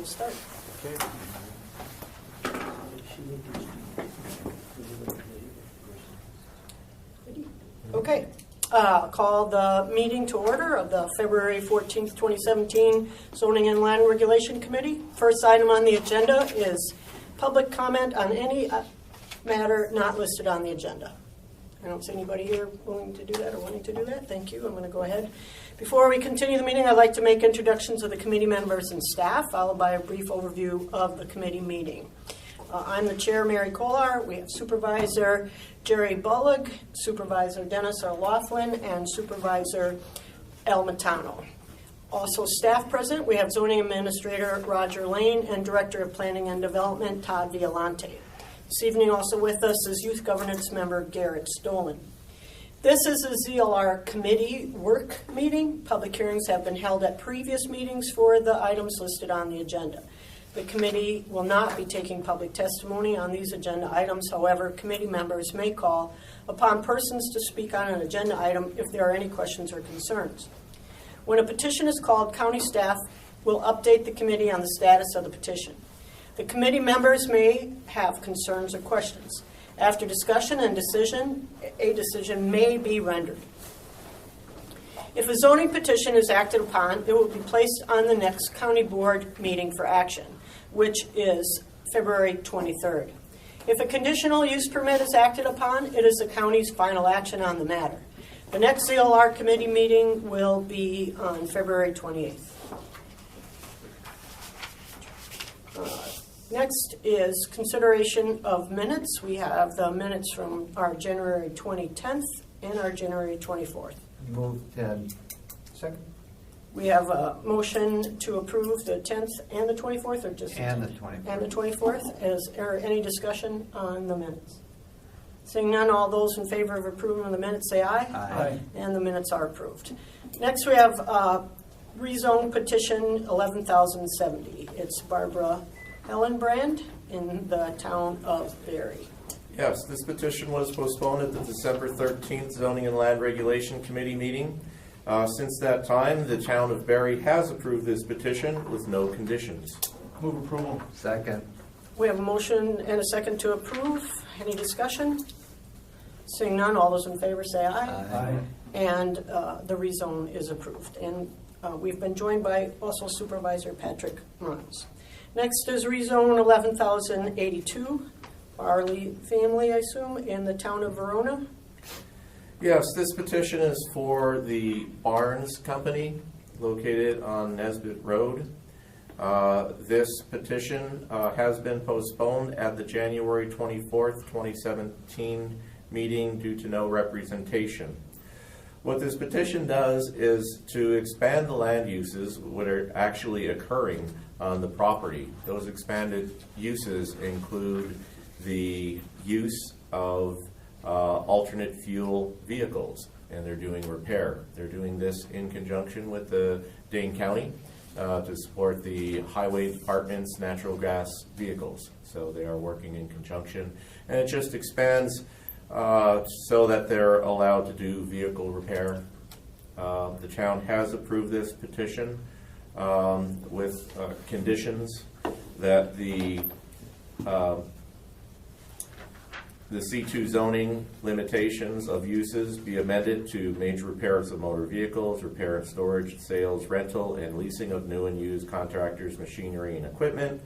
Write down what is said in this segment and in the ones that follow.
we'll start. Okay. Okay. Call the meeting to order of the February 14th, 2017 Zoning and Land Regulation Committee. First item on the agenda is public comment on any matter not listed on the agenda. I don't see anybody here willing to do that or wanting to do that. Thank you. I'm going to go ahead. Before we continue the meeting, I'd like to make introductions of the committee members and staff, followed by a brief overview of the committee meeting. I'm the chair, Mary Kolar. We have Supervisor Jerry Bullock, Supervisor Dennis O'Laughlin, and Supervisor El Matano. Also staff present, we have Zoning Administrator Roger Lane and Director of Planning and Development Todd Violante. This evening also with us is Youth Governance Member Garrett Stolen. This is a ZLR committee work meeting. Public hearings have been held at previous meetings for the items listed on the agenda. The committee will not be taking public testimony on these agenda items. However, committee members may call upon persons to speak on an agenda item if there are any questions or concerns. When a petition is called, county staff will update the committee on the status of the petition. The committee members may have concerns or questions. After discussion and decision, a decision may be rendered. If a zoning petition is acted upon, it will be placed on the next county board meeting for action, which is February 23rd. If a conditional use permit is acted upon, it is the county's final action on the matter. The next ZLR committee meeting will be on February 28th. Next is consideration of minutes. We have the minutes from our January 2010th and our January 24th. Move 10. Second. We have a motion to approve the 10th and the 24th, or just And the 24th. And the 24th. Is there any discussion on the minutes? Seeing none, all those in favor of approving the minutes say aye. Aye. And the minutes are approved. Next we have rezone petition 11,070. It's Barbara Hellenbrand in the town of Berry. Yes, this petition was postponed at the December 13th Zoning and Land Regulation Committee meeting. Since that time, the town of Berry has approved this petition with no conditions. Move approval. Second. We have a motion and a second to approve. Any discussion? Seeing none, all those in favor say aye. Aye. And the rezone is approved. And we've been joined by also Supervisor Patrick Miles. Next is rezone 11,082, Barley family, I assume, in the town of Verona. Yes, this petition is for the Barnes Company located on Nesbitt Road. This petition has been postponed at the January 24th, 2017 meeting due to no representation. What this petition does is to expand the land uses that are actually occurring on the property. Those expanded uses include the use of alternate fuel vehicles, and they're doing repair. They're doing this in conjunction with the Dane County to support the highway department's natural gas vehicles. So they are working in conjunction, and it just expands so that they're allowed to do vehicle repair. The town has approved this petition with conditions that the C2 zoning limitations of uses be amended to major repairs of motor vehicles, repair and storage, sales, rental, and leasing of new and used contractors, machinery, and equipment.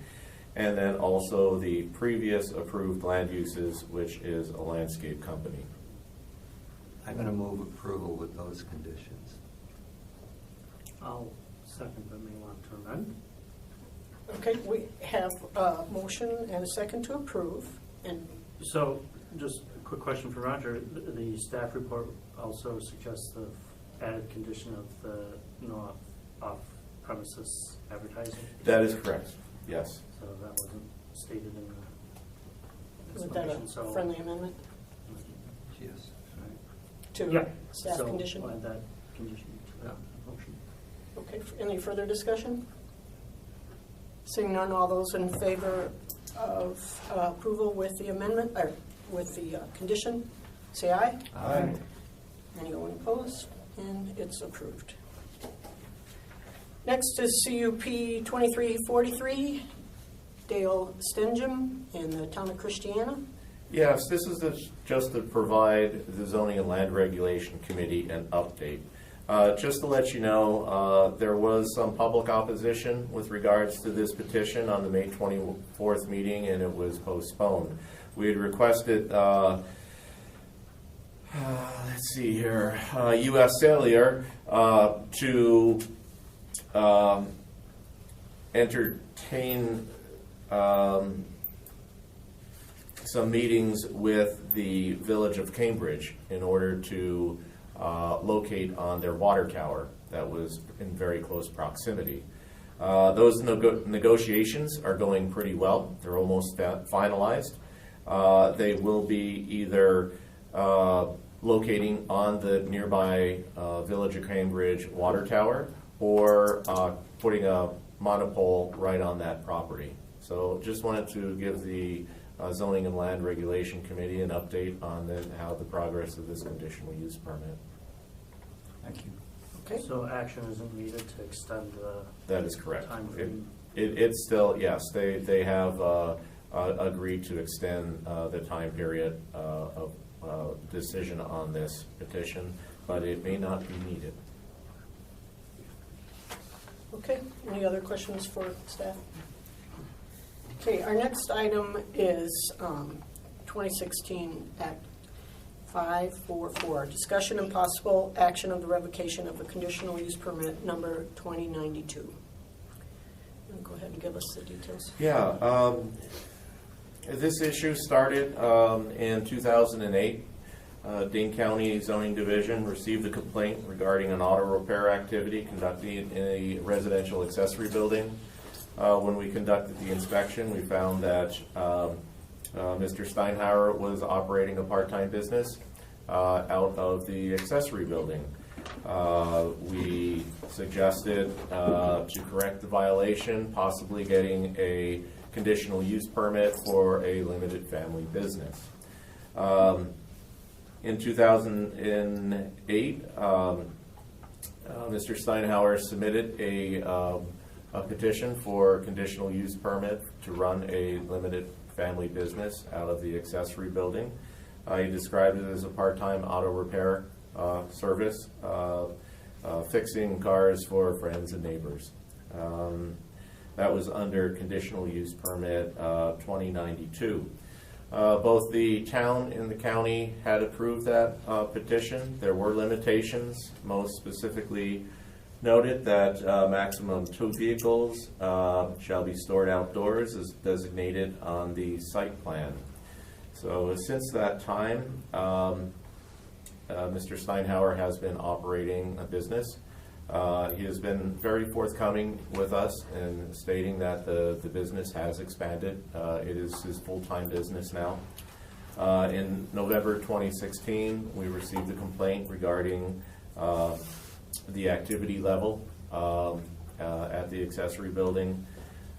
And then also the previous approved land uses, which is a landscape company. I'm going to move approval with those conditions. I'll second, but may want to amend. Okay, we have a motion and a second to approve. And So, just a quick question for Roger. The staff report also suggests the added condition of the no off-premises advertising. That is correct, yes. So that wasn't stated in the is that a explanation. So friendly amendment Yes. to yeah, staff so condition? I'll add that condition to that motion. Okay, any further discussion? Seeing none, all those in favor of approval with the amendment, or with the condition, say aye. Aye. Anyone opposed? And it's approved. Next is CUP 2343, Dale Stengham in the town of Christiana. Yes, this is just to provide the Zoning and Land Regulation Committee an update. Just to let you know, there was some public opposition with regards to this petition on the May 24th meeting, and it was postponed. We had requested, let's see here, U.S. Cellular to entertain some meetings with the Village of Cambridge in order to locate on their water tower that was in very close proximity. Those negotiations are going pretty well. They're almost finalized. They will be either locating on the nearby Village of Cambridge water tower or putting a monopole right on that property. So just wanted to give the Zoning and Land Regulation Committee an update on how the progress of this conditional use permit. Thank you. Okay. So action isn't needed to extend the That is correct. time frame? It's still, yes, they have agreed to extend the time period of decision on this petition, but it may not be needed. Okay, any other questions for staff? Okay, our next item is 2016 Act 544, discussion and possible action of the revocation of a conditional use permit number 2092. Go ahead and give us the details. Yeah, this issue started in 2008. Dane County Zoning Division received a complaint regarding an auto repair activity conducted in a residential accessory building. When we conducted the inspection, we found that Mr. Steinhauer was operating a part-time business out of the accessory building. We suggested to correct the violation, possibly getting a conditional use permit for a limited family business. In 2008, Mr. Steinhauer submitted a petition for conditional use permit to run a limited family business out of the accessory building. He described it as a part-time auto repair service, fixing cars for friends and neighbors. That was under conditional use permit 2092. Both the town and the county had approved that petition. There were limitations, most specifically noted that maximum 2 vehicles shall be stored outdoors as designated on the site plan. So since that time, Mr. Steinhauer has been operating a business. He has been very forthcoming with us in stating that the business has expanded. It is his full-time business now. In November 2016, we received a complaint regarding the activity level at the accessory building.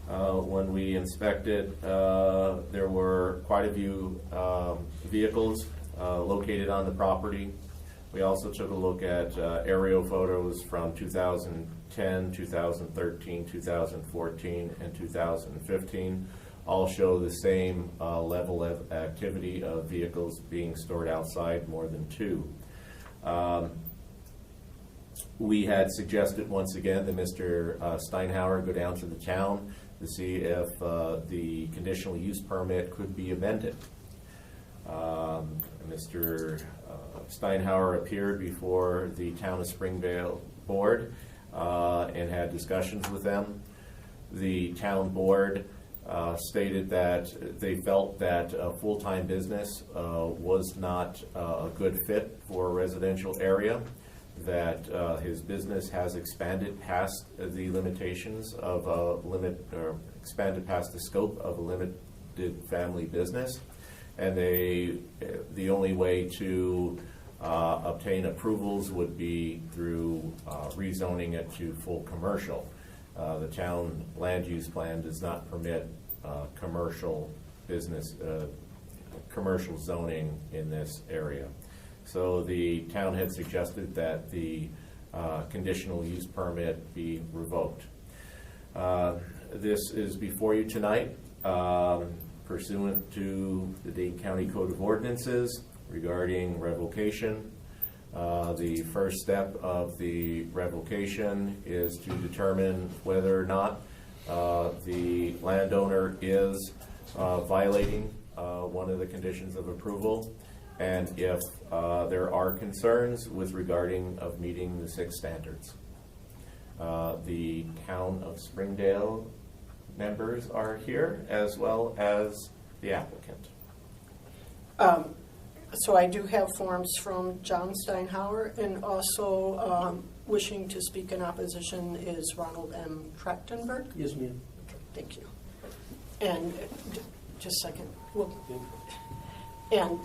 When we inspected, there were quite a few vehicles located on the property. We also took a look at aerial photos from 2010, 2013, 2014, and 2015. All show the same level of activity of vehicles being stored outside, more than 2. We had suggested once again that Mr. Steinhauer go down to the town to see if the conditional use permit could be amended. Mr. Steinhauer appeared before the Town of Springvale Board and had discussions with them. The town board stated that they felt that a full-time business was not a good fit for a residential area, that his business has expanded past the limitations of a expanded past the scope of a limited family business, and the only way to obtain approvals would be through rezoning it to full commercial. The town land use plan does not permit commercial business, commercial zoning in this area. So the town had suggested that the conditional use permit be revoked. This is before you tonight pursuant to the Dane County Code of Ordinances regarding revocation. The first step of the revocation is to determine whether or not the landowner is violating one of the conditions of approval, and if there are concerns with regarding of meeting the 6 standards. The Town of Springdale members are here, as well as the applicant. So I do have forms from John Steinhauer, and also wishing to speak in opposition is Ronald M. Trachtenberg. Yes, ma'am. Okay, thank you. And just a second. And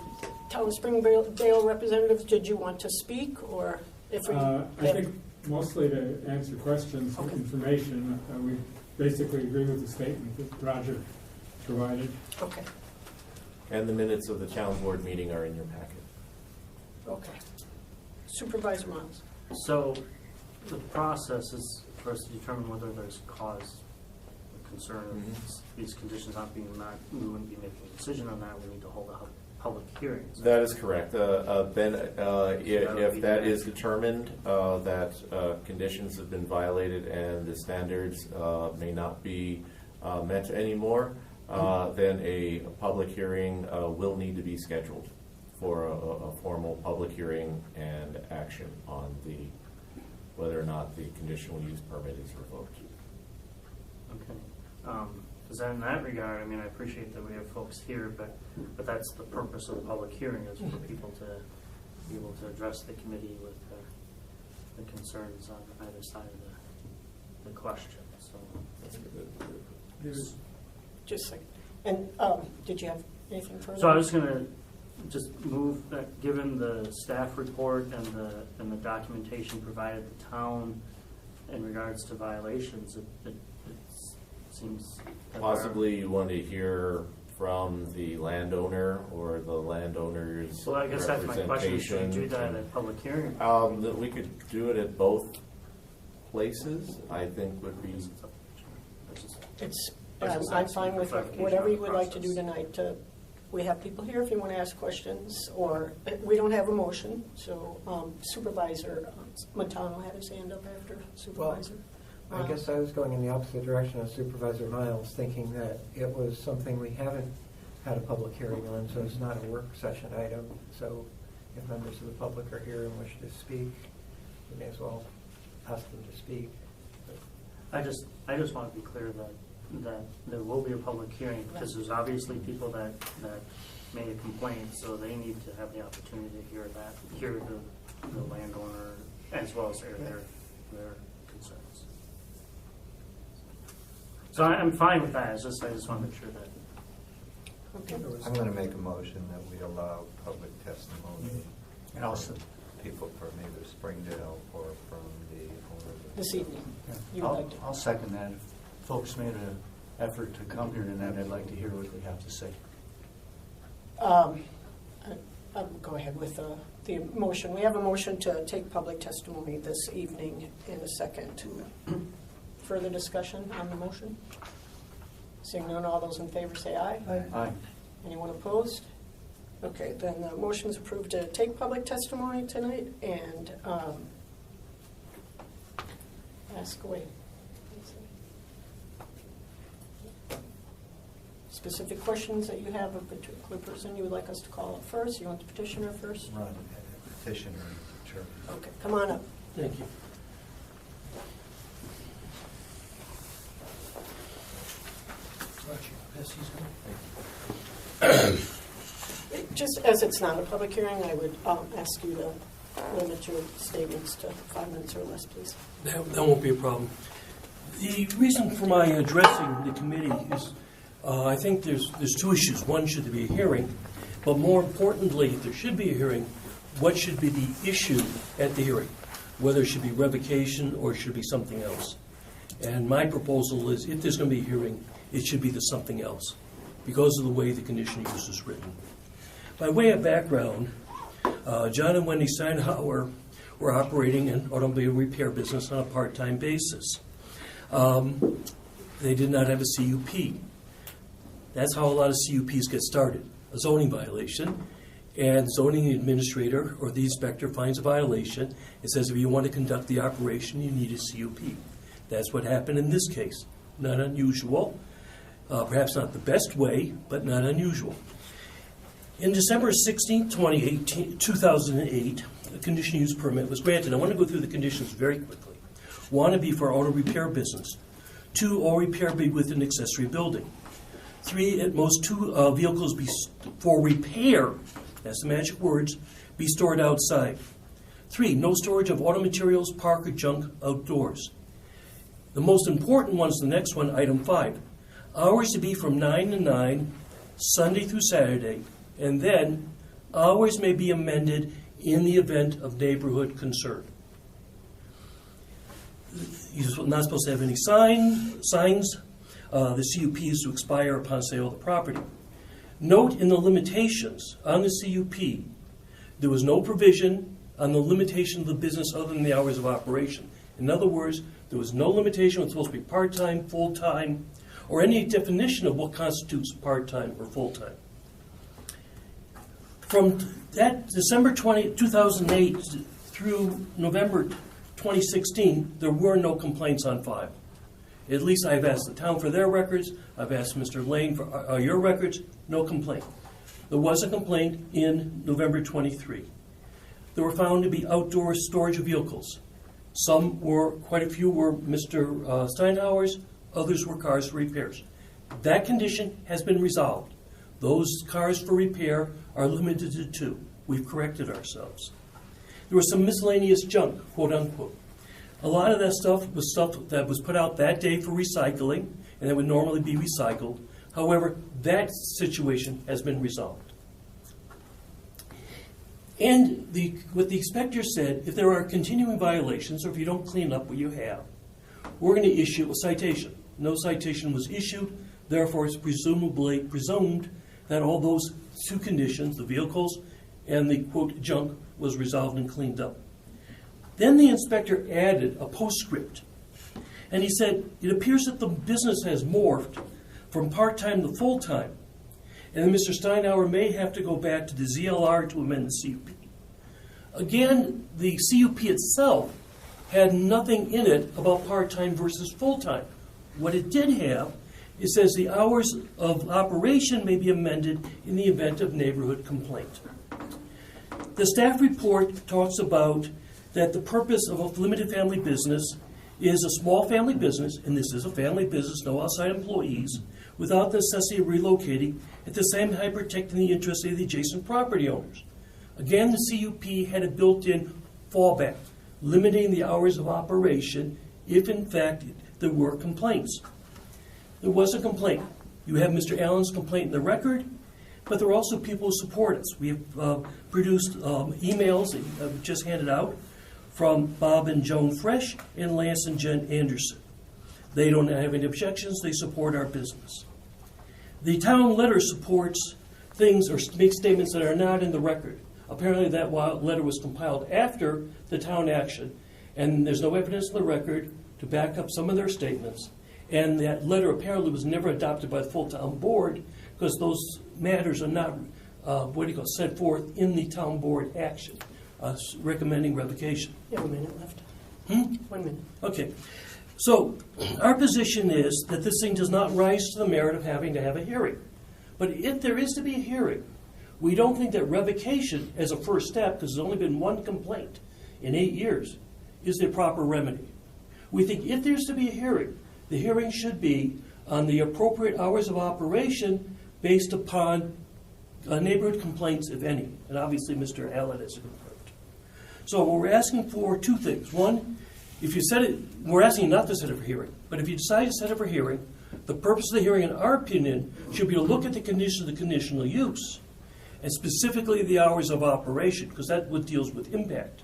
Town of Springdale representatives, did you want to speak, or if we? I think mostly to answer questions, Okay. information. We basically agree with the statement that Roger provided. Okay. And the minutes of the town board meeting are in your packet. Okay. Supervisor Miles. So the process is for us to determine whether there's cause or concern of these conditions not being met. We wouldn't be making a decision on that. We need to hold a public hearing. That is correct. Then, if that is determined that conditions have been violated and the standards may not be met anymore, then a public hearing will need to be scheduled for a formal public hearing and action on whether or not the conditional use permit is revoked. Okay. Because in that regard, I mean, I appreciate that we have folks here, but that's the purpose of the public hearing, is for people to be able to address the committee with the concerns on either side of the question. So Just a second. And did you have anything further? So I was going to just move that, given the staff report and the documentation provided the town in regards to violations, it seems that Possibly you want to hear from the landowner or the landowner's Well, I guess that's my question. Should we representation. do that at public hearing? That we could do it at both places, I think would be. It's, I was just I'm asking fine for with clarification whatever on you the would like to do process. tonight. We have people here if you want to ask questions, or we don't have a motion, so Supervisor Matano had his hand up after Supervisor. I guess I was going in the opposite direction of Supervisor Miles, thinking that it was something we haven't had a public hearing on, so it's not a work session item. So if members of the public are here and wish to speak, we may as well ask them to speak. I just want to be clear that there will be a public hearing, because there's obviously people that made a complaint, so they need to have the opportunity to hear the landowner as well as their concerns. So I'm fine with that. I just want to make sure that. Okay. I'm going to make a motion that we allow public testimony. And also, People from either Springdale or from the owner. This evening. You would like to? I'll second that. If folks made an effort to come here tonight, I'd like to hear what they have to say. I'll go ahead with the motion. We have a motion to take public testimony this evening in a second. Further discussion on the motion? Seeing none, all those in favor say aye. Aye. Anyone opposed? Okay, then the motion is approved to take public testimony tonight and ask away. Specific questions that you have of a particular person you would like us to call up first? You want the petitioner first? Run petitioner, sure. Okay, come on up. Thank you. Just as it's not a public hearing, I would ask you to limit your statements to 5 minutes or less, please. That won't be a problem. The reason for my addressing the committee is I think there's 2 issues. One, should there be a hearing? But more importantly, if there should be a hearing, what should be the issue at the hearing? Whether it should be revocation or it should be something else. And my proposal is, if there's going to be a hearing, it should be the something else because of the way the conditional use is written. By way of background, John and Wendy Steinhauer were operating an automobile repair business on a part-time basis. They did not have a CUP. That's how a lot of CUPs get started, a zoning violation. And the zoning administrator or the inspector finds a violation. It says if you want to conduct the operation, you need a CUP. That's what happened in this case. Not unusual. Perhaps not the best way, but not unusual. In December 16, 2008, a conditional use permit was granted. I want to go through the conditions very quickly. 1, to be for auto repair business. 2, all repair be with an accessory building. 3, at most 2 vehicles be for repair, that's the magic words, be stored outside. 3, no storage of auto materials, park, or junk outdoors. The most important one is the next one, item 5. Hours to be from 9 to 9, Sunday through Saturday, and then hours may be amended in the event of neighborhood concern. You're not supposed to have any signs. The CUP is to expire upon sale of the property. Note in the limitations on the CUP, there was no provision on the limitation of the business other than the hours of operation. In other words, there was no limitation. It was supposed to be part-time, full-time, or any definition of what constitutes part-time or full-time. From that December 2008 through November 2016, there were no complaints on file. At least I've asked the town for their records. I've asked Mr. Lane for your records. No complaint. There was a complaint in November 23. There were found to be outdoor storage of vehicles. Quite a few were Mr. Steinhauer's. Others were cars for repairs. That condition has been resolved. Those cars for repair are limited to 2. We've corrected ourselves. There was some miscellaneous junk, quote unquote. A lot of that stuff was stuff that was put out that day for recycling, and it would normally be recycled. However, that situation has been resolved. And what the inspector said, if there are continuing violations, or if you don't clean up what you have, we're going to issue a citation. No citation was issued, therefore it's presumed that all those 2 conditions, the vehicles and the, quote, junk, was resolved and cleaned up. Then the inspector added a postscript, and he said, it appears that the business has morphed from part-time to full-time, and then Mr. Steinhauer may have to go back to the ZLR to amend the CUP. Again, the CUP itself had nothing in it about part-time versus full-time. What it did have, it says the hours of operation may be amended in the event of neighborhood complaint. The staff report talks about that the purpose of a limited family business is a small family business, and this is a family business, no outside employees, without the necessity of relocating, at the same time protecting the interests of the adjacent property owners. Again, the CUP had a built-in fallback, limiting the hours of operation if, in fact, there were complaints. There was a complaint. You have Mr. Allen's complaint in the record, but there are also people who support us. We have produced emails that I've just handed out from Bob and Joan Fresh and Lance and Jen Anderson. They don't have any objections. They support our business. The town letter supports things or makes statements that are not in the record. Apparently that letter was compiled after the town action, and there's no evidence in the record to back up some of their statements. And that letter apparently was never adopted by the full town board because those matters are not set forth in the town board action recommending revocation. You have a minute left. 1 minute. Okay. So our position is that this thing does not rise to the merit of having to have a hearing. But if there is to be a hearing, we don't think that revocation as a first step, because there's only been 1 complaint in 8 years, is the proper remedy. We think if there's to be a hearing, the hearing should be on the appropriate hours of operation based upon neighborhood complaints, if any. And obviously Mr. Allen has confirmed. So we're asking for 2 things. 1, if you set it, we're asking not to set it for hearing, but if you decide to set it for hearing, the purpose of the hearing, in our opinion, should be to look at the conditions of the conditional use, and specifically the hours of operation, because that's what deals with impact,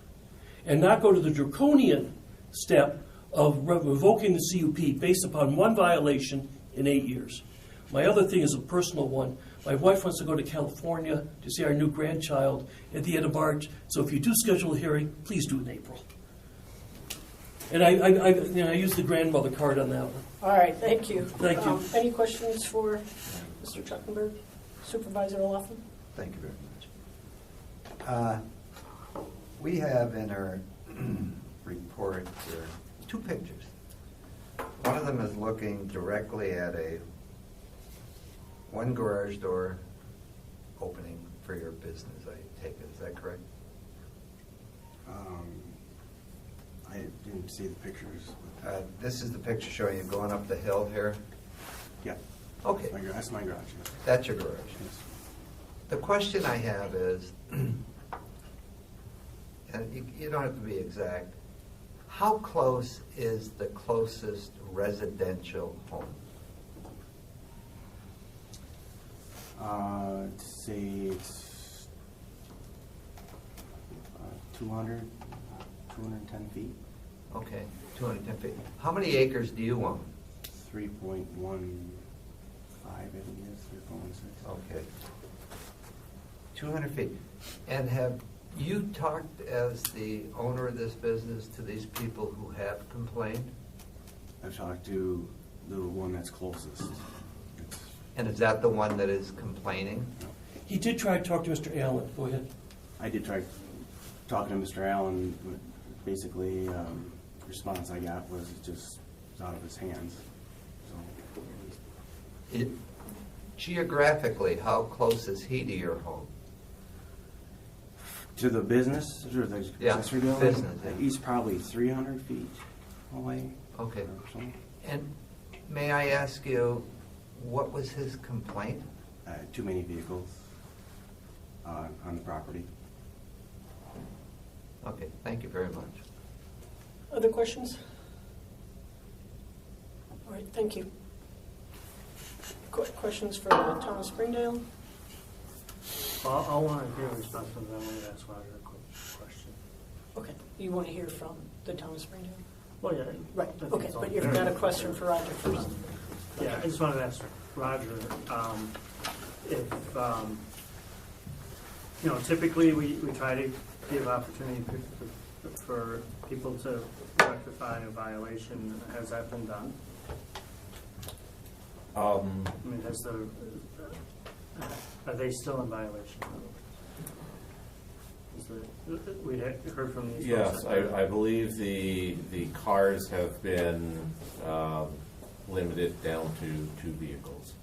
and not go to the draconian step of revoking the CUP based upon 1 violation in 8 years. My other thing is a personal one. My wife wants to go to California to see our new grandchild at the end of March, so if you do schedule a hearing, please do it in April. And I use the grandmother card on that one. All right, thank you. Thank you. Any questions for Mr. Truckenberg? Supervisor Olafin? Thank you very much. We have in our report here 2 pictures. One of them is looking directly at one garage door opening for your business, I take it. Is that correct? I didn't see the pictures. This is the picture showing you going up the hill here. Yeah. Okay, That's my garage. Yes. that's your garage. Yes. The question I have is, and you don't have to be exact, how close is the closest residential home? Say it's 210 feet, Okay, 210 feet. How many acres do you own? 3.15, I think it is, 3.16. Okay. 200 feet. And have you talked as the owner of this business to these people who have complained? I've talked to the one that's closest. It's, And is that the one that is complaining? He did try to talk to Mr. Allen. Go ahead. I did try talking to Mr. Allen, but basically, the response I got was it just was out of his hands. So, Geographically, how close is he to your home? to the business, or the Yeah, accessory building? business, yeah. He's probably 300 feet away. Okay. or something. And may I ask you, what was his complaint? Too many vehicles on the property. Okay, thank you very much. Other questions? All right, thank you. Questions for the town of Springdale? I'll want to hear a response from them when you ask Roger a quick question. Okay, you want to hear from the town of Springdale? Well, yeah. Right, I think okay, it's all but you've fair. got a question for Roger first. Yeah, I just wanted to ask Roger, if, typically we try to give opportunity for people to rectify a violation. Has that been done? I mean, are they still in violation? We heard from these Yes, folks. I believe the cars have been limited down to 2 vehicles.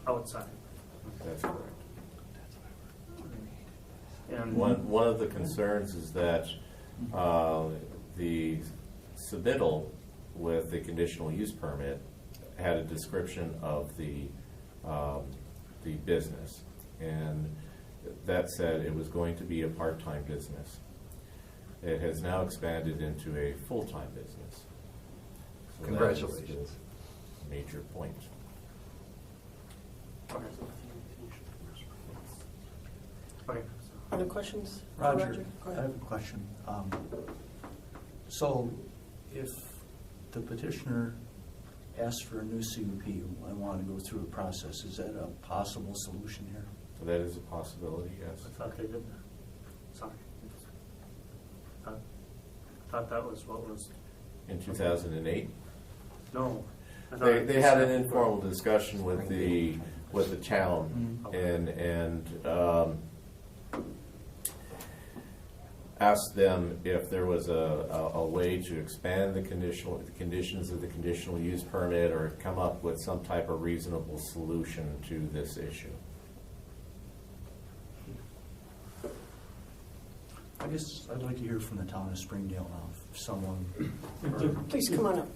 Outside. That's correct. And One of the concerns is that the submittal with the conditional use permit had a description of the business. And that said, it was going to be a part-time business. It has now expanded into a full-time business. So that is Congratulations. a major point. Okay. Other questions? for Roger, Go I ahead. have a question. So if the petitioner asks for a new CUP and want to go through a process, is that a possible solution here? So that is a possibility, yes. I thought they did that. Sorry. I thought that was what was, In 2008, no. I thought they had an informal discussion with the town and asked them if there was a way to expand the conditions of the conditional use permit or come up with some type of reasonable solution to this issue. I guess I'd like to hear from the town of Springdale now, if someone. Please come on up.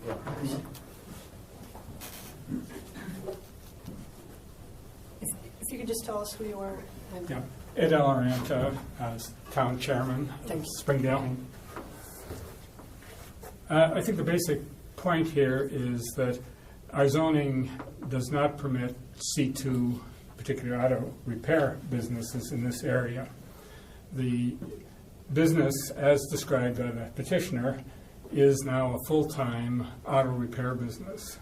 If you could just tell us who you are. and- Yeah, Ed Alaranta, as town chairman of Thanks. Springdale. I think the basic point here is that our zoning does not permit C2, particular auto repair businesses in this area. The business, as described by the petitioner, is now a full-time auto repair business.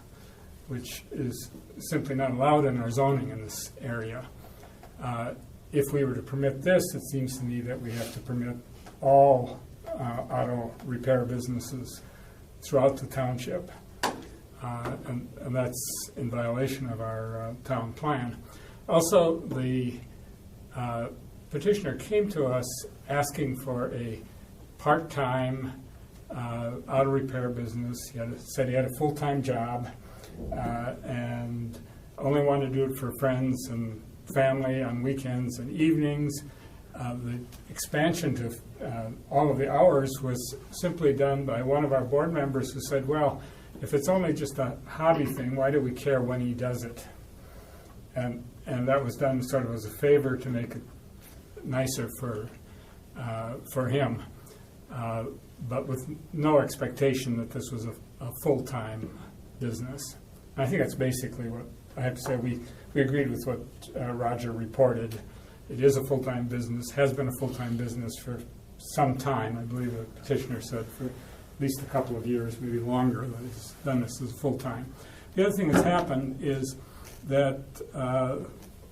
which is simply not allowed in our zoning in this area. If we were to permit this, it seems to me that we have to permit all auto repair businesses throughout the township. And that's in violation of our town plan. Also, the petitioner came to us asking for a part-time auto repair business. Said he had a full-time job and only wanted to do it for friends and family on weekends and evenings. The expansion to all of the hours was simply done by one of our board members who said, well, if it's only just a hobby thing, why do we care when he does it? And that was done sort of as a favor to make it nicer for him, but with no expectation that this was a full-time business. And I think that's basically what I have to say. We agreed with what Roger reported. It is a full-time business, has been a full-time business for some time. I believe the petitioner said for at least a couple of years, maybe longer, that he's done this as full-time. The other thing that's happened is that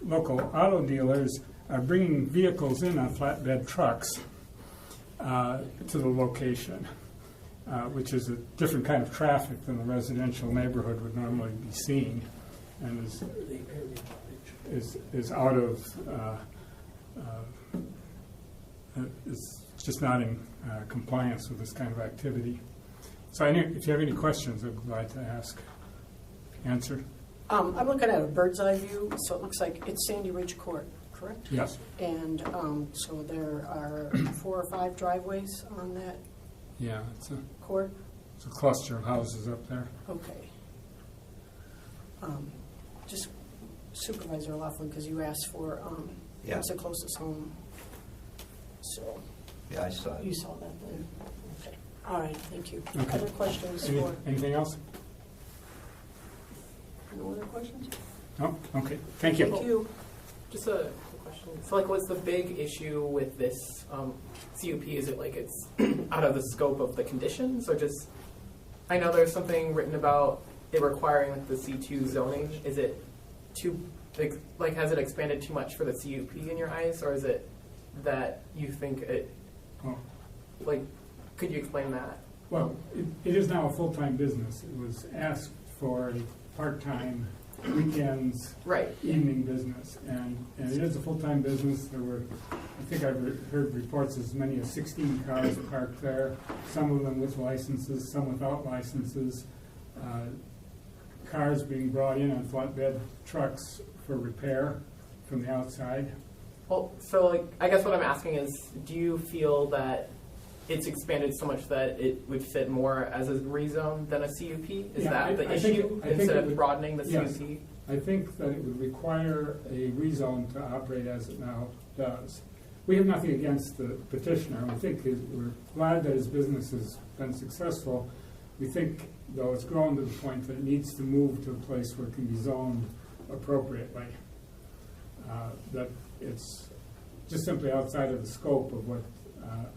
local auto dealers are bringing vehicles in on flatbed trucks to the location, which is a different kind of traffic than the residential neighborhood would normally be seeing, and is out of is just not in compliance with this kind of activity. So if you have any questions, I'm glad to answer. I'm looking at a bird's eye view, so it looks like it's Sandy Ridge Court, correct? Yes. And so there are 4 or 5 driveways on that Yeah, court? it's a cluster of houses up there. Okay. Just Supervisor Laughlin, because you asked for Yeah. what's the closest home. So Yeah, I saw you it. saw that then. Okay. All right, thank you. Okay. Other questions for? Anything else? No other questions? No? Okay, thank you. Thank you. Just a quick question. So, like, what's the big issue with this CUP? Is it like it's out of the scope of the conditions, or just? I know there's something written about it requiring like the C2 zoning. Is it too like has it expanded too much for the CUP in your eyes, or is it that you think it? Oh. Like, could you explain that? Well, it is now a full-time business. It was asked for a part-time weekends, Right. evening business, and it is a full-time business. There were, I think I've heard reports as many as 16 cars parked there, some of them with licenses, some without licenses, cars being brought in on flatbed trucks for repair from the outside. Well, so like, I guess what I'm asking is, do you feel that it's expanded so much that it would fit more as a rezone than a CUP? Is Yeah, that the I think issue it instead of would- broadening the yes. CUP? I think that it would require a rezone to operate as it now does. We have nothing against the petitioner. We think we're glad that his business has been successful. We think, though, it's grown to the point that it needs to move to a place where it can be zoned appropriately. That it's just simply outside of the scope of what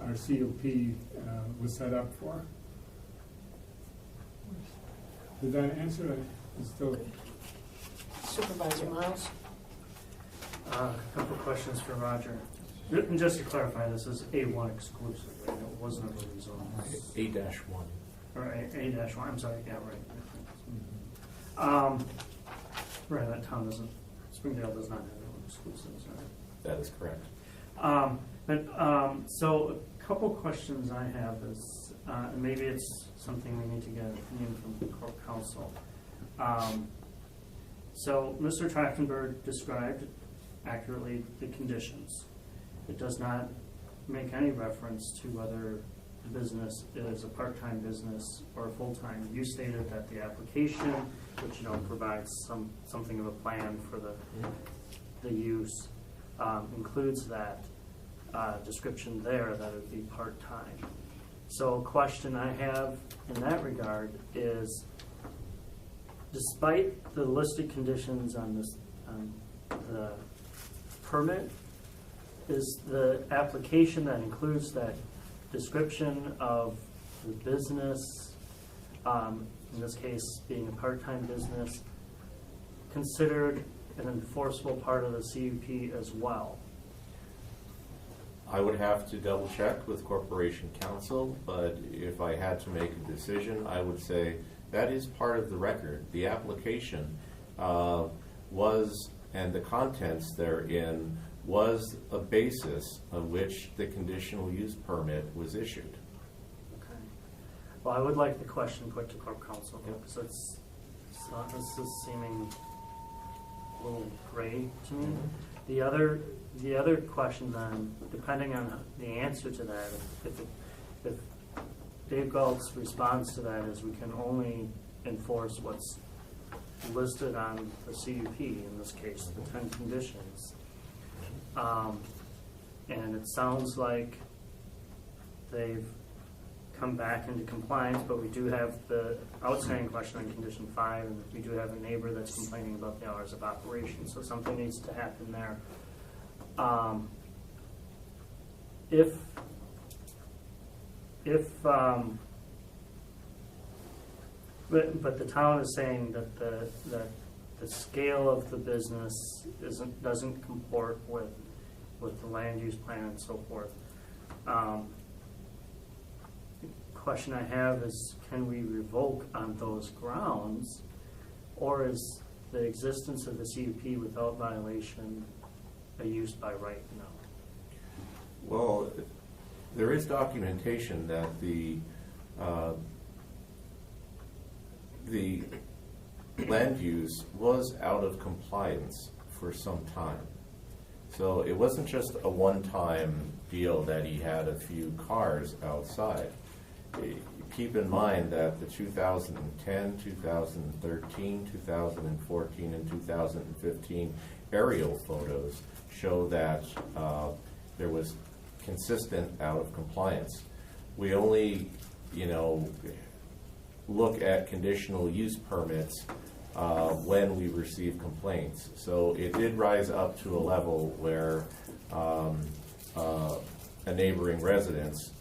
our CUP was set up for. Did that answer it? It's still. Supervisor Miles? A couple of questions for Roger. And just to clarify, this is A1 exclusive, right? It wasn't a rezone. A-1. Or A-1, I'm sorry, yeah, right. Right, that town doesn't, Springdale does not have their own exclusives, right? That is correct. So a couple questions I have is, and maybe it's something we need to get an opinion from the Corp Council. So Mr. Trachtenberg described accurately the conditions. It does not make any reference to whether the business is a part-time business or a full-time. You stated that the application, which provides something of a plan for the use, includes that description there that it would be part-time. So a question I have in that regard is, despite the listed conditions on this, the permit, is the application that includes that description of the business in this case being a part-time business, considered an enforceable part of the CUP as well? I would have to double check with Corporation Counsel, but if I had to make a decision, I would say that is part of the record. The application was, and the contents therein was a basis on which the conditional use permit was issued. Okay. Well, I would like the question put to Corp Counsel, because this is seeming a little gray to me. The other question then, depending on the answer to that, if Dave Galt's response to that is we can only enforce what's listed on the CUP, in this case, the 10 conditions, and it sounds like they've come back into compliance, but we do have the outstanding question on condition 5, and we do have a neighbor that's complaining about the hours of operation, so something needs to happen there. But the town is saying that the scale of the business doesn't comport with the land use plan and so forth. Question I have is, can we revoke on those grounds, or is the existence of the CUP without violation a use by right now? Well, there is documentation that the land use was out of compliance for some time. So it wasn't just a one-time deal that he had a few cars outside. Keep in mind that the 2010, 2013, 2014, and 2015 aerial photos show that there was consistent out of compliance. We only, look at conditional use permits when we receive complaints. So it did rise up to a level where a neighboring residence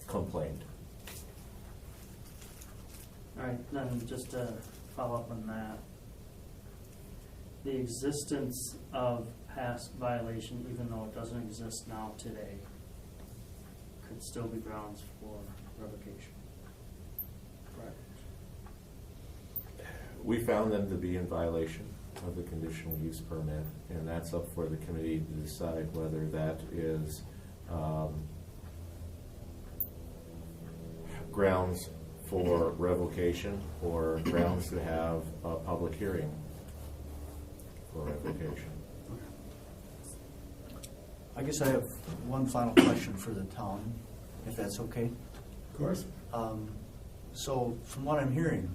complained. All right, then just to follow up on that, the existence of past violation, even though it doesn't exist now today, could still be grounds for revocation. Correct. We found them to be in violation of the conditional use permit, and that's up for the committee to decide whether that is grounds for revocation or grounds to have a public hearing for revocation. I guess I have one final question for the town, if that's okay. Of course. So from what I'm hearing,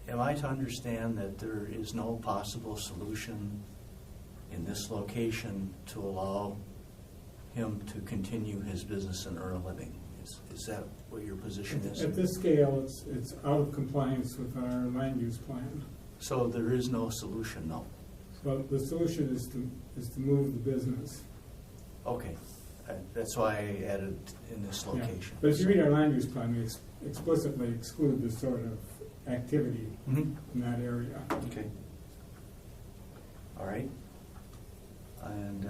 am I to understand that there is no possible solution in this location to allow him to continue his business and earn a living? Is that what your position is? At this scale, it's out of compliance with our land use plan. So there is no solution, no? Well, the solution is to move the business. Okay, that's why I added in this Yeah. location. But if you read our land use plan, we explicitly exclude this sort of activity Mhm. in that area. Okay. All right. And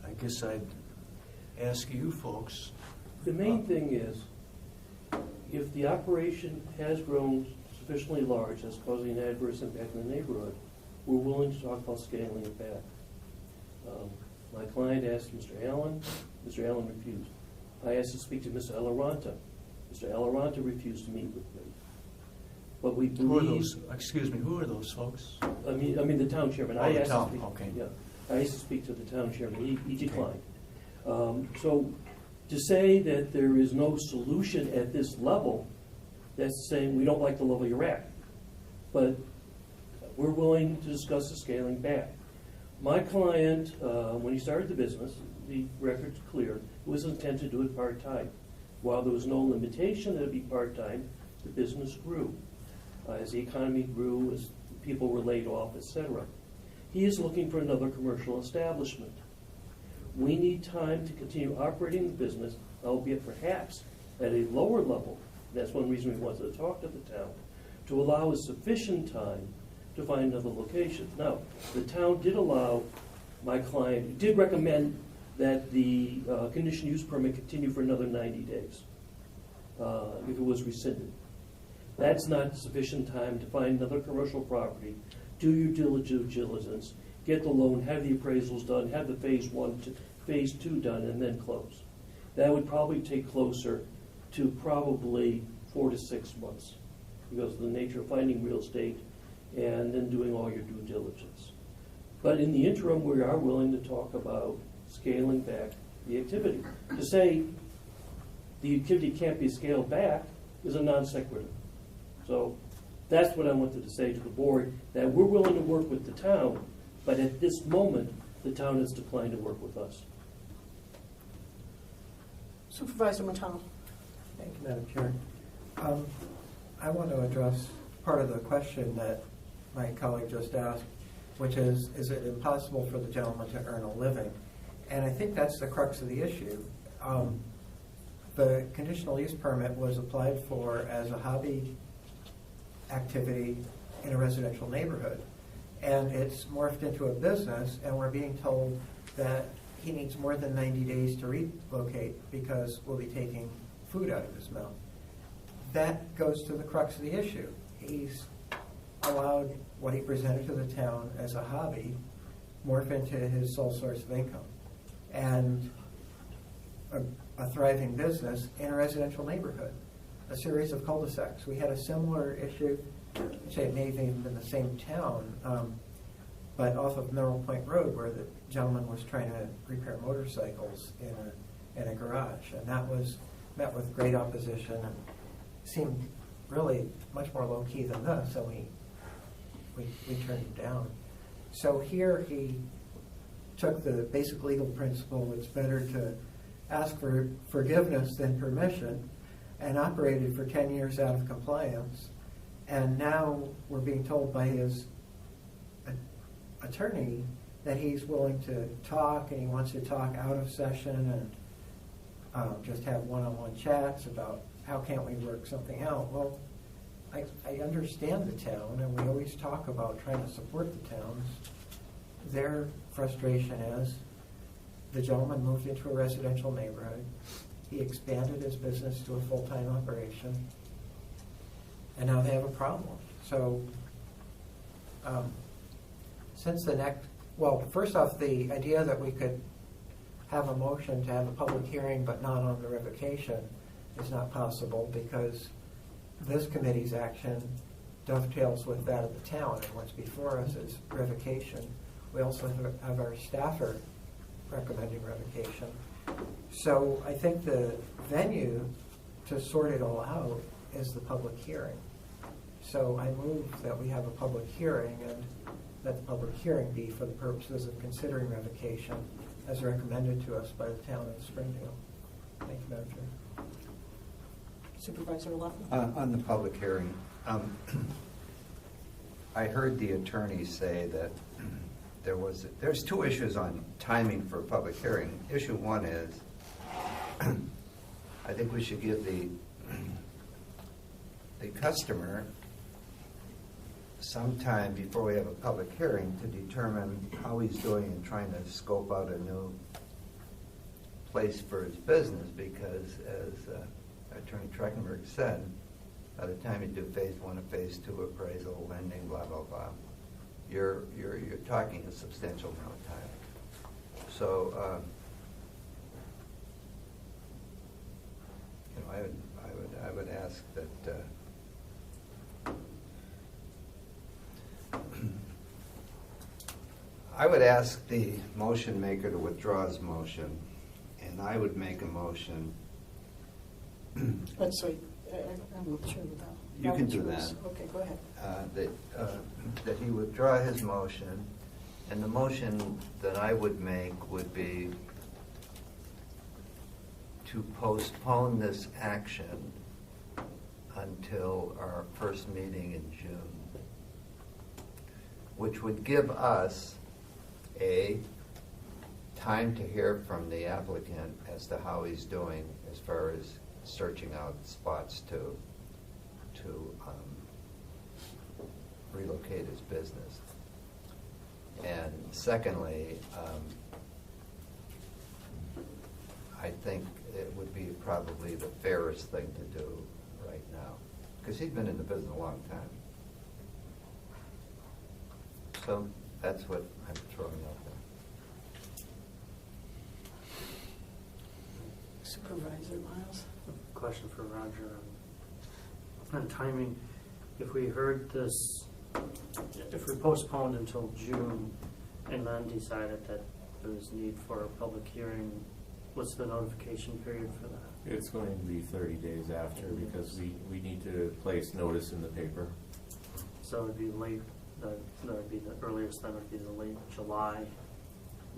I guess I'd ask you folks. The main thing is, if the operation has grown sufficiently large that's causing an adverse impact in the neighborhood, we're willing to talk about scaling it back. My client asked Mr. Allen refused. I asked to speak to Mr. Alaranta. Mr. Alaranta refused to meet with me. But we Who are believe, those? Excuse me. Who are those folks? I mean the town chairman. Oh, I the asked town, to speak, okay. Yeah, I asked to speak to the town chairman. He declined. So to say that there is no solution at this level, that's saying we don't like the level you're at. But we're willing to discuss the scaling back. My client, when he started the business, the record's clear, it was intent to do it part-time. While there was no limitation that it'd be part-time, the business grew. As the economy grew, as people were laid off, etc. He is looking for another commercial establishment. We need time to continue operating the business, albeit perhaps at a lower level That's one reason we wanted to talk to the town, to allow us sufficient time to find another location. Now, the town did allow my client, did recommend that the conditional use permit continue for another 90 days if it was rescinded. That's not sufficient time to find another commercial property, do your diligence, get the loan, have the appraisals done, have the phase 1 to phase 2 done, and then close. That would probably take closer to probably 4 to 6 months because of the nature of finding real estate and then doing all your due diligence. But in the interim, we are willing to talk about scaling back the activity. To say the activity can't be scaled back is a non sequitur. So that's what I wanted to say to the board, that we're willing to work with the town, but at this moment, the town has declined to work with us. Supervisor McConnell. Thank you, Madam Chair. I want to address part of the question that my colleague just asked, which is it impossible for the gentleman to earn a living? And I think that's the crux of the issue. The conditional use permit was applied for as a hobby activity in a residential neighborhood. And it's morphed into a business, and we're being told that he needs more than 90 days to relocate because we'll be taking food out of his mouth. That goes to the crux of the issue. He's allowed what he presented to the town as a hobby morph into his sole source of income and a thriving business in a residential neighborhood, a series of cul-de-sacs. We had a similar issue, say it may have even been the same town, but off of Mineral Point Road where the gentleman was trying to repair motorcycles in a garage. And that was met with great opposition and seemed really much more low-key than this, so we turned it down. So here he took the basic legal principle, it's better to ask for forgiveness than permission, and operated for 10 years out of compliance. And now we're being told by his attorney that he's willing to talk, and he wants to talk out of session and just have one-on-one chats about how can't we work something out. Well, I understand the town, and we always talk about trying to support the towns. Their frustration is the gentleman moved into a residential neighborhood. He expanded his business to a full-time operation, and now they have a problem. So first off, the idea that we could have a motion to have a public hearing but not on the revocation is not possible because this committee's action dovetails with that of the town, and what's before us is revocation. We also have our staffer recommending revocation. So I think the venue to sort it all out is the public hearing. So I move that we have a public hearing and that the public hearing be for the purposes of considering revocation as recommended to us by the town of Springdale. Thank you, Madam Chair. Supervisor Lawton. On the public hearing, I heard the attorney say that there's two issues on timing for a public hearing. Issue one is I think we should give the customer some time before we have a public hearing to determine how he's doing in trying to scope out a new place for his business, because as Attorney Treckenberg said, by the time you do phase 1 and phase 2 appraisal, lending, blah, blah, blah, you're talking a substantial amount of time. So, I would ask that I would ask the motion maker to withdraw his motion, and I would make a motion. Let's wait. I'm not sure about that. You can do that. Okay, go ahead. That he withdraw his motion, and the motion that I would make would be to postpone this action until our first meeting in June, which would give us time to hear from the applicant as to how he's doing as far as searching out spots to relocate his business. And secondly, I think it would be probably the fairest thing to do right now, because he's been in the business a long time. So that's what I'm throwing out there. Supervisor Miles? Question for Roger on timing. If we heard this, if we postponed until June and then decided that there was need for a public hearing, what's the notification period for that? It's going to be 30 days after, because we need to place notice in the paper. So it would be late, that would be the earliest, that would be the late July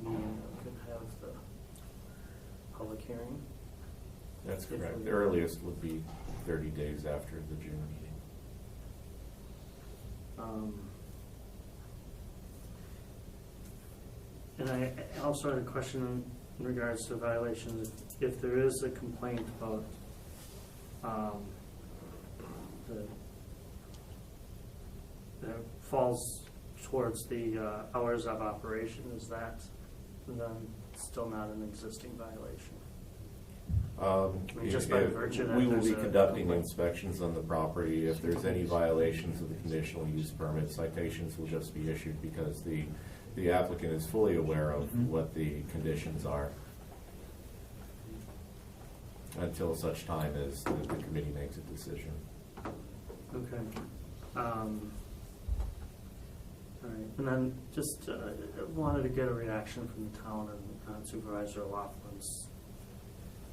meeting that we could have the public hearing? That's correct. The earliest would be 30 days after the June meeting. And I also had a question in regards to violations. If there is a complaint about that falls towards the hours of operation, is that then still not an existing violation? Just by virtue that we will there's be a conducting complaint. inspections on the property. If there's any violations of the conditional use permit, citations will just be issued because the applicant is fully aware of what the conditions are until such time as the committee makes a decision. Okay. All right, and then just wanted to get a reaction from the town and Supervisor Laughlin's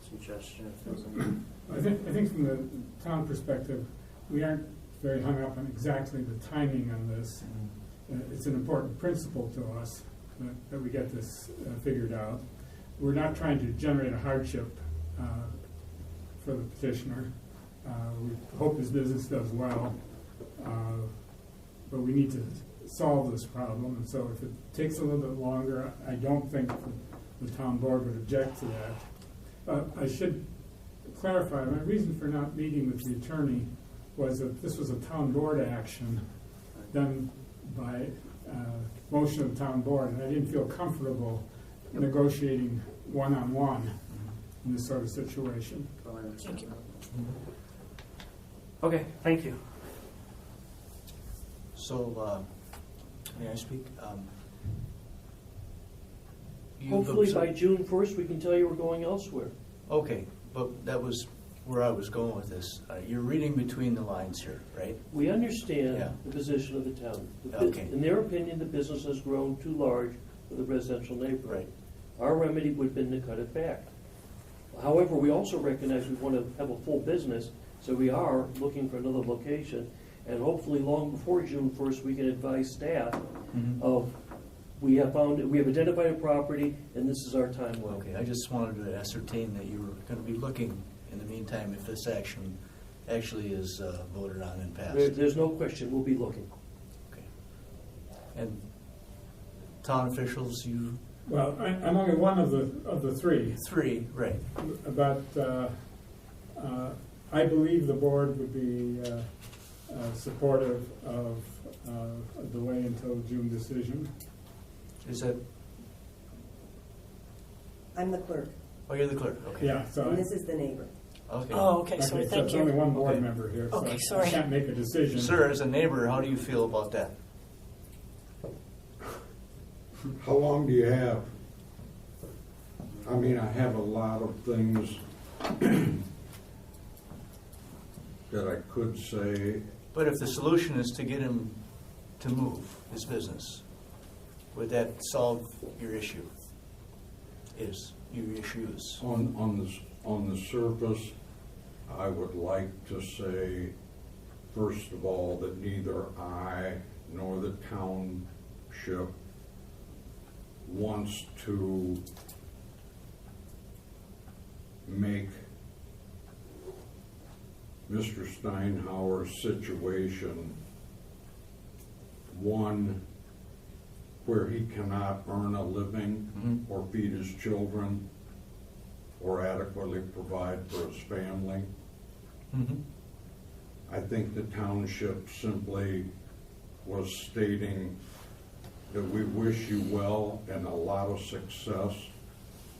suggestion, if there's any. I think from the town perspective, we aren't very hung up on exactly the timing on this. It's an important principle to us that we get this figured out. We're not trying to generate a hardship for the petitioner. We hope his business does well, but we need to solve this problem. And so if it takes a little bit longer, I don't think the town board would object to that. I should clarify, my reason for not meeting with the attorney was that this was a town board action done by motion of the town board, and I didn't feel comfortable negotiating one-on-one in this sort of situation. Well, I understand Thank you. that. Okay, thank you. So, may I speak? You've Hopefully by observed- June 1st, we can tell you we're going elsewhere. Okay, but that was where I was going with this. You're reading between the lines here, right? We understand Yeah. the position of the town. Okay. In their opinion, the business has grown too large for the residential neighborhood. Right. Our remedy would have been to cut it back. However, we also recognize we want to have a full business, so we are looking for another location. And hopefully long before June 1st, we can advise staff of, we have identified a property, and this is our timeline. Okay, I just wanted to ascertain that you were going to be looking in the meantime if this action actually is voted on and passed. There's no question, we'll be looking. Okay. And town officials, you, Well, I'm only one of the three, three, right? but I believe the board would be supportive of a delay until June decision. Is that, I'm the clerk, oh, you're the clerk, okay. Yeah, so and this is the neighbor. Okay. Oh, okay, sorry, actually, thank there's only you. one board Okay. member here, so Okay, I sorry. can't make a decision. Sir, as a neighbor, how do you feel about that? How long do you have? I mean, I have a lot of things that I could say. But if the solution is to get him to move his business, would that solve your issue? Your issues? On the surface, I would like to say, first of all, that neither I nor the township wants to make Mr. Steinhauer's situation one where he cannot earn a living or feed his children. or adequately provide for his family. I think the township simply was stating that we wish you well and a lot of success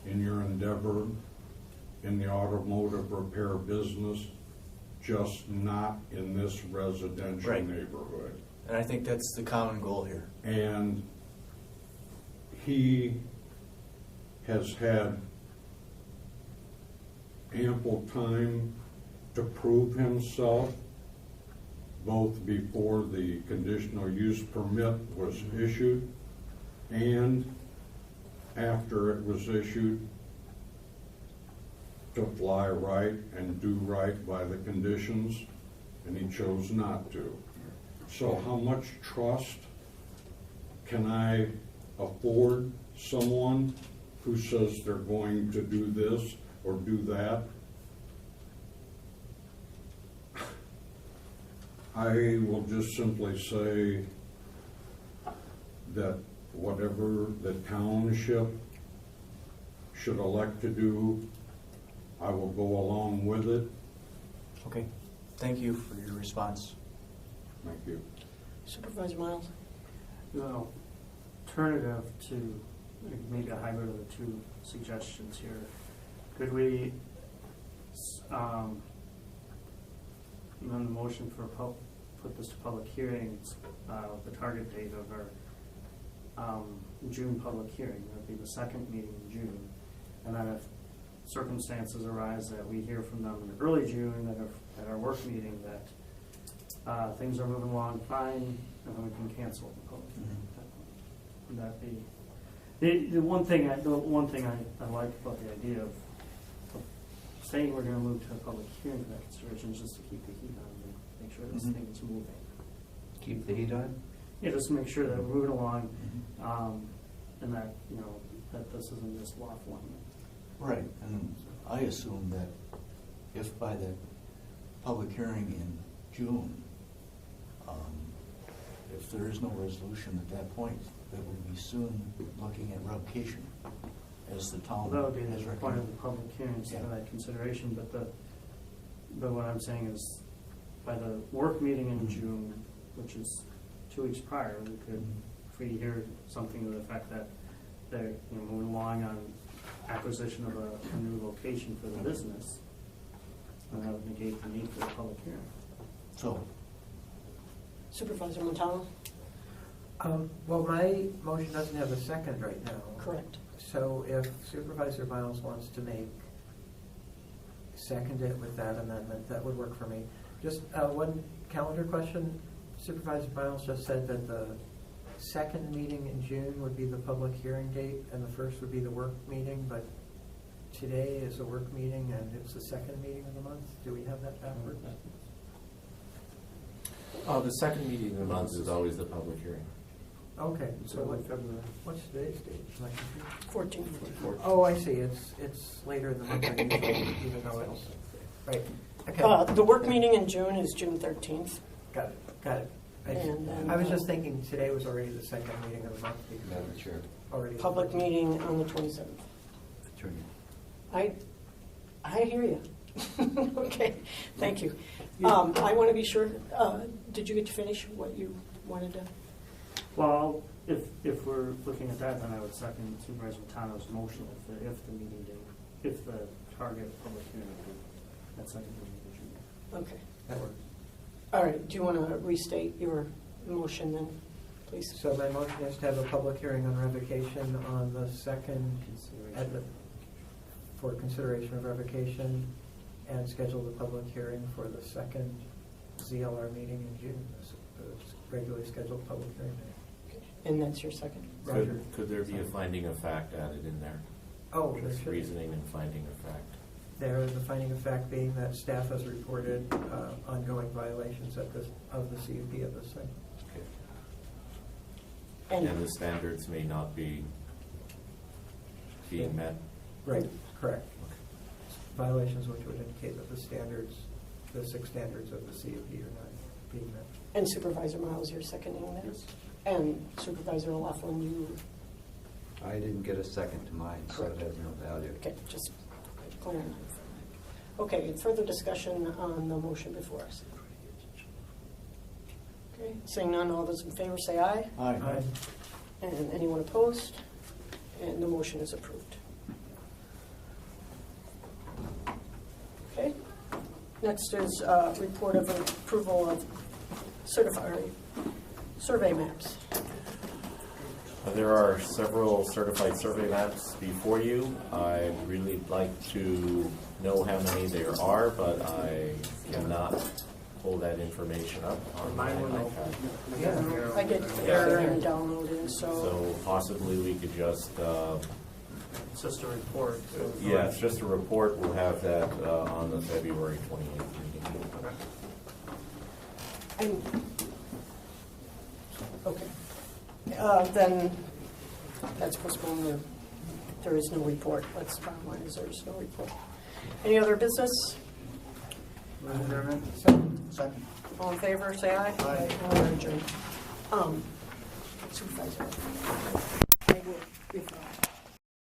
in your endeavor in the automotive repair business, just not in this residential Right. neighborhood. And I think that's the common goal here. And he has had ample time to prove himself, both before the conditional use permit was issued and after it was issued, to fly right and do right by the conditions, and he chose not to. So how much trust can I afford someone who says they're going to do this or do that? I will just simply say that whatever the township should elect to do, I will go along with it. Okay, thank you for your response. Thank you. Supervisor Miles? The alternative to maybe a hybrid of the two suggestions here, could we amend the motion for put this to public hearings, the target date of our June public hearing? That would be the second meeting in June. And then if circumstances arise that we hear from them in early June at our work meeting that things are moving along fine, and then we can cancel the public hearing. Would that be the one thing I like about the idea of saying we're going to move to a public hearing for that consideration is just to keep the heat on and make sure this thing is moving. Keep the heat on? Yeah, just to make sure that we're moving along, and that that this isn't just waffling. Right, and I assume that if by the public hearing in June, if there is no resolution at that point, that we'll be soon looking at revocation as the town Well, that would be has the point of recommended. the public hearings for Yeah. that consideration, but what I'm saying is, by the work meeting in June, which is 2 weeks prior, we could, if we hear something to the effect that they're moving along on acquisition of a new location for the business, and that would negate the need for a public hearing. So, Supervisor Montano? Well, my motion doesn't have a second right now. Correct. So if Supervisor Miles wants to second it with that amendment, that would work for me. Just one calendar question. Supervisor Miles just said that the second meeting in June would be the public hearing date and the first would be the work meeting, but today is a work meeting and it's the second meeting of the month. Do we have that backwards? The second meeting of the month is always the public hearing. Okay, so So in February. what's today's date? Am I confused? 14. Oh, I see. It's later in the month than usual, even though it's, right. Okay. The work meeting in June is June 13th. Got it. And I was just thinking today was already the second meeting of the month. because Madam it's Chair, already Public meeting on the 27th. Attorney. I hear you. Okay, thank you. I want to be sure, did you get to finish what you wanted to? Well, if we're looking at that, then I would second Supervisor Montano's motion if the meeting date, if the target public hearing would be that second meeting in June. Okay. That works. All right, do you want to restate your motion then, please? So my motion is to have a public hearing on revocation on the second, for consideration of revocation, and schedule the public hearing for the second ZLR meeting in June, the regularly scheduled public hearing date. And that's your second? Roger. Could there be a finding of fact added in there? Oh, there Just should be. reasoning and finding of fact. There, the finding of fact being that staff has reported ongoing violations of the CUP of this thing. And the standards may not be being met? Right, correct. Violations which would indicate that the standards, the 6 standards of the CUP are not being met. And Supervisor Miles, you're seconding that? Yes. And Supervisor Laughlin, you, I didn't get a second to mine, so it has no value. okay, just, Plan. Okay, further discussion on the motion before us. Okay, seeing none, all those in favor say aye. Aye. And anyone opposed? And the motion is approved. Okay, next is report of approval of certified survey maps. There are several certified survey maps before you. I'd really like to know how many there are, but I cannot pull that information up on my iPad. I get error in downloading, so So possibly we could just, It's just a report. So yeah, it's just a report. We'll have that on the February 28th meeting. okay. Then that's postponed. There is no report. That's the bottom line, is there is no report. Any other business? Second. All in favor, say aye. Aye. We're adjourned. Supervisor. I will withdraw.